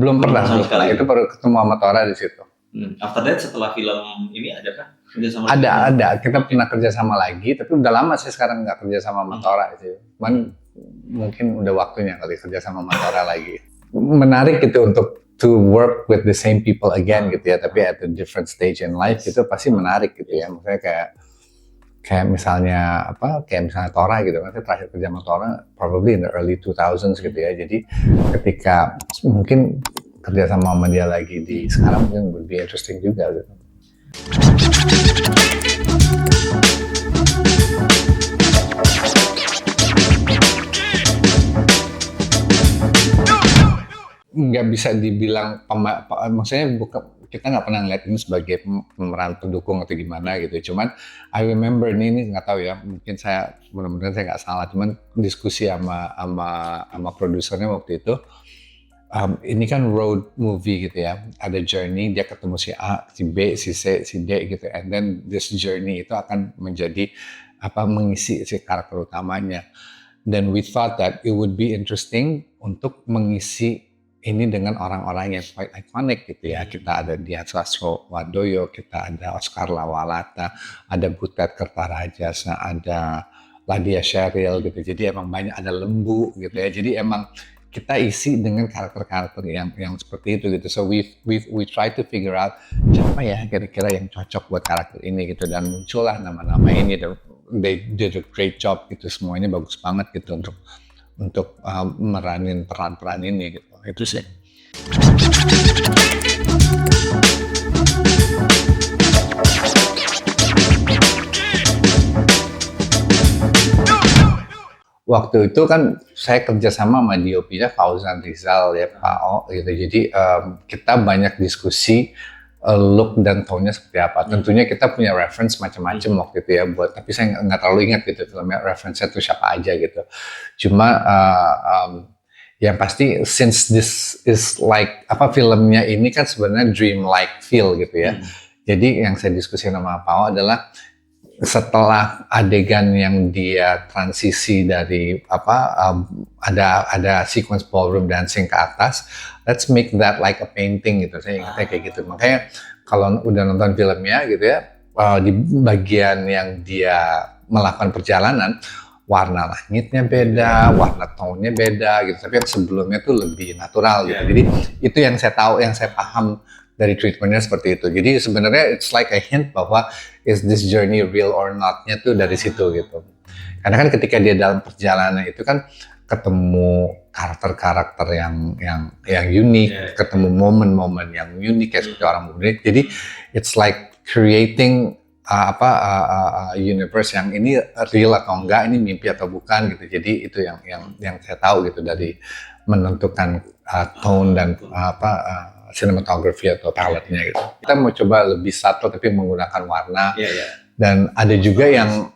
Belum pernah. Itu baru ketemu sama Tora di situ. After that, setelah film ini ada kan kerjasama? Ada. Kita pernah kerjasama lagi, tapi udah lama sih sekarang nggak kerjasama sama Tora sih. Cuman mungkin udah waktunya kali kerjasama sama Tora lagi. Menarik gitu untuk to work with the same people again gitu ya, tapi at a different stage in life itu pasti menarik gitu ya. Maksudnya kayak misalnya Tora gitu kan, saya terakhir kerja sama Tora probably in the early 2000s gitu ya. Jadi ketika mungkin kerja sama dia lagi di sekarang mungkin would be interesting juga gitu. Nggak bisa dibilang maksudnya kita nggak pernah ngeliat ini sebagai pemeran pendukung atau gimana gitu. Cuman I remember ini nggak tahu ya, mungkin mudah-mudahan saya nggak salah. Cuman diskusi sama produsernya waktu itu. Ini kan road movie gitu ya, ada journey, dia ketemu si A, si B, si C, si D gitu, and then this journey itu akan menjadi mengisi si karakter utamanya. Dan we thought that it would be interesting untuk mengisi ini dengan orang-orang yang quite iconic gitu ya. Kita ada Dian Sastro-Wadoyo, kita ada Oscar Lawalata, ada Butet Kertarajasa, ada Ladia Sheryl gitu. Jadi emang banyak, ada Lembu gitu ya. Jadi emang kita isi dengan karakter-karakter yang seperti itu gitu. So we try to figure out siapa ya kira-kira yang cocok buat karakter ini gitu, dan muncullah nama-nama ini. They did a great job gitu, semuanya bagus banget gitu untuk meranin peran-peran ini gitu. Itu sih. Waktu itu kan saya kerjasama sama DOP-nya Fauzan Rizal ya, Pak O gitu. Jadi kita banyak diskusi look dan tone-nya seperti apa. Tentunya kita punya reference macam-macam waktu itu ya, tapi saya nggak terlalu ingat gitu filmnya reference-nya tuh siapa aja gitu. Cuma yang pasti since this is like filmnya ini kan sebenarnya dream-like feel gitu ya. Jadi yang saya diskusi sama Pak O adalah setelah adegan yang dia transisi dari ada sequence ballroom dancing ke atas, let's make that like a painting gitu. Saya ingatnya kayak gitu. Makanya kalau udah nonton filmnya gitu ya, di bagian yang dia melakukan perjalanan, warna langitnya beda, warna tone-nya beda gitu. Tapi yang sebelumnya tuh lebih natural gitu. Jadi itu yang saya tahu, yang saya paham dari treatmentnya seperti itu. Jadi sebenarnya it's like a hint bahwa is this journey real or not-nya tuh dari situ gitu. Karena kan ketika dia dalam perjalanan itu kan ketemu karakter-karakter yang unik, ketemu momen-momen yang unik kayak seperti orang unik. Jadi it's like creating universe yang ini real atau enggak, ini mimpi atau bukan gitu. Jadi itu yang saya tahu gitu dari menentukan tone dan cinematography atau palette-nya gitu. Kita mau coba lebih subtle tapi menggunakan warna. Dan ada juga yang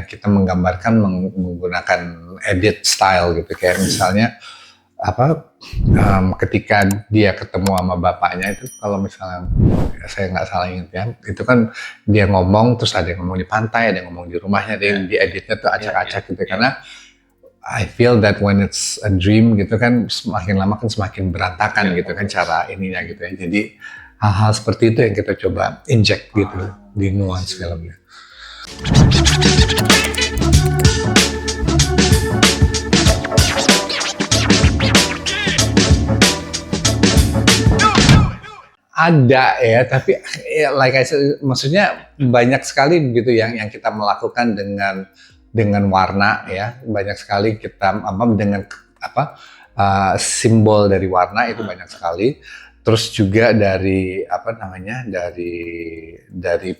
kita menggambarkan menggunakan edit style gitu. Kayak misalnya ketika dia ketemu sama bapaknya itu, kalau misalnya saya nggak salah ingat ya, itu kan dia ngomong, terus ada yang ngomong di pantai, ada yang ngomong di rumahnya, ada yang di editnya tuh acak-acak gitu. Karena I feel that when it's a dream gitu kan, semakin lama kan semakin berantakan gitu kan cara ininya gitu ya. Jadi hal-hal seperti itu yang kita coba inject gitu di nuance filmnya. Ada ya, tapi like I said, maksudnya banyak sekali gitu yang kita melakukan dengan warna ya, banyak sekali kita dengan simbol dari warna itu banyak sekali. Terus juga dari dari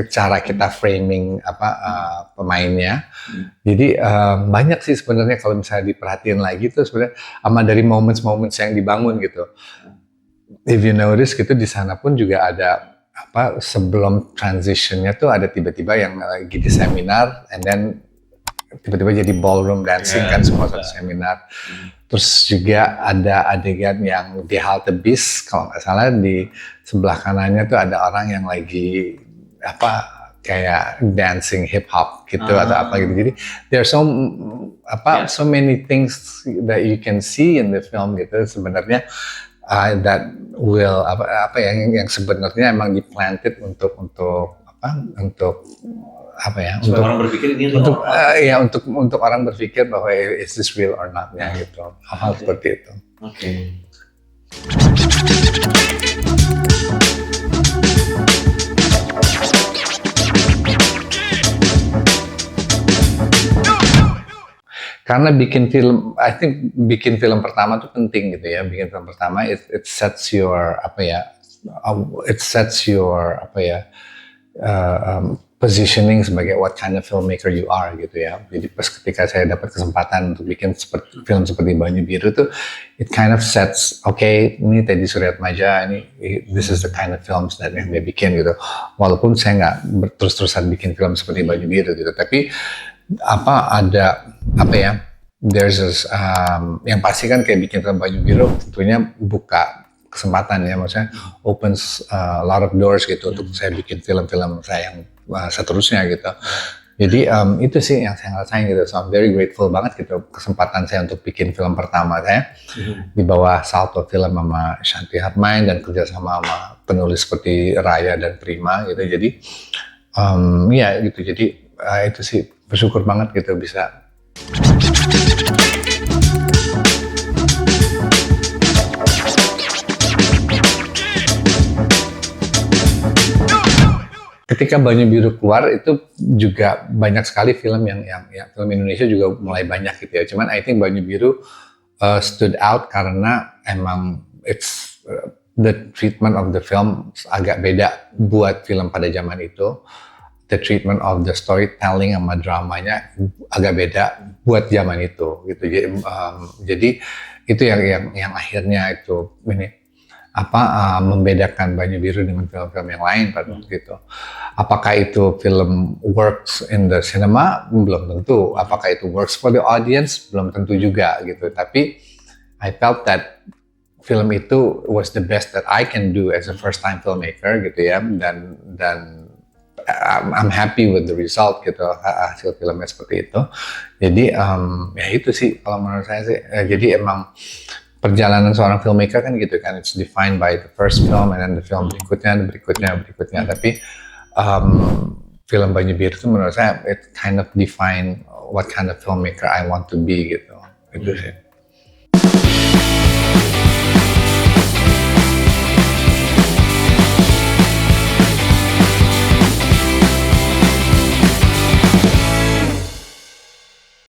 cara kita framing pemainnya. Jadi banyak sih sebenarnya kalau misalnya diperhatiin lagi tuh sebenarnya sama dari moments yang dibangun gitu. If you notice gitu di sana pun juga ada sebelum transitionnya tuh ada tiba-tiba yang lagi di seminar, and then tiba-tiba jadi ballroom dancing kan semua satu seminar. Terus juga ada adegan yang di halte bis, kalau nggak salah di sebelah kanannya tuh ada orang yang lagi kayak dancing hip hop gitu atau gitu. Jadi there are so many things that you can see in the film gitu sebenarnya. that will apa yang sebenarnya emang diplanted untuk apa ya, supaya orang berpikir ini real untuk or not. ya untuk orang berpikir bahwa is this real or not ya gitu, hal seperti itu. Oke. Karena bikin film, I think bikin film pertama tuh penting gitu ya. Bikin film pertama it sets your positioning sebagai what kind of filmmaker you are gitu ya. Jadi pas ketika saya dapat kesempatan untuk bikin film seperti Banyu Biru tuh, it kind of sets, okay, ini Teddy Suryatmaja, ini this is the kind of films that yang dia bikin gitu. Walaupun saya nggak terus-terusan bikin film seperti Banyu Biru gitu, tapi there's this, yang pasti kan kayak bikin film Banyu Biru tentunya buka kesempatan ya, maksudnya opens a lot of doors gitu untuk saya bikin film-film saya yang seterusnya gitu. Jadi itu sih yang saya ngerasain gitu, so I'm very grateful banget gitu kesempatan saya untuk bikin film pertama saya di bawah Salto Film sama Shanti Harmain dan kerjasama sama penulis seperti Raya dan Prima gitu. Jadi ya gitu, jadi itu sih bersyukur banget gitu bisa. Ketika Banyu Biru keluar itu juga banyak sekali film yang film Indonesia juga mulai banyak gitu ya. Cuman I think Banyu Biru stood out karena emang it's the treatment of the film agak beda buat film pada zaman itu. The treatment of the storytelling sama dramanya agak beda buat zaman itu gitu. Jadi itu yang akhirnya itu ini membedakan Banyu Biru dengan film-film yang lain pada waktu itu. Apakah itu film works in the cinema? Belum tentu. Apakah itu works for the audience? Belum tentu juga gitu. Tapi I felt that film itu was the best that I can do as a first time filmmaker gitu ya, dan I'm happy with the result gitu, hasil filmnya seperti itu. Jadi ya itu sih kalau menurut saya sih. Jadi emang perjalanan seorang filmmaker kan gitu kan, it's defined by the first film and then the film berikutnya. Tapi film Banyu Biru itu menurut saya it kind of define what kind of filmmaker I want to be gitu. Itu sih.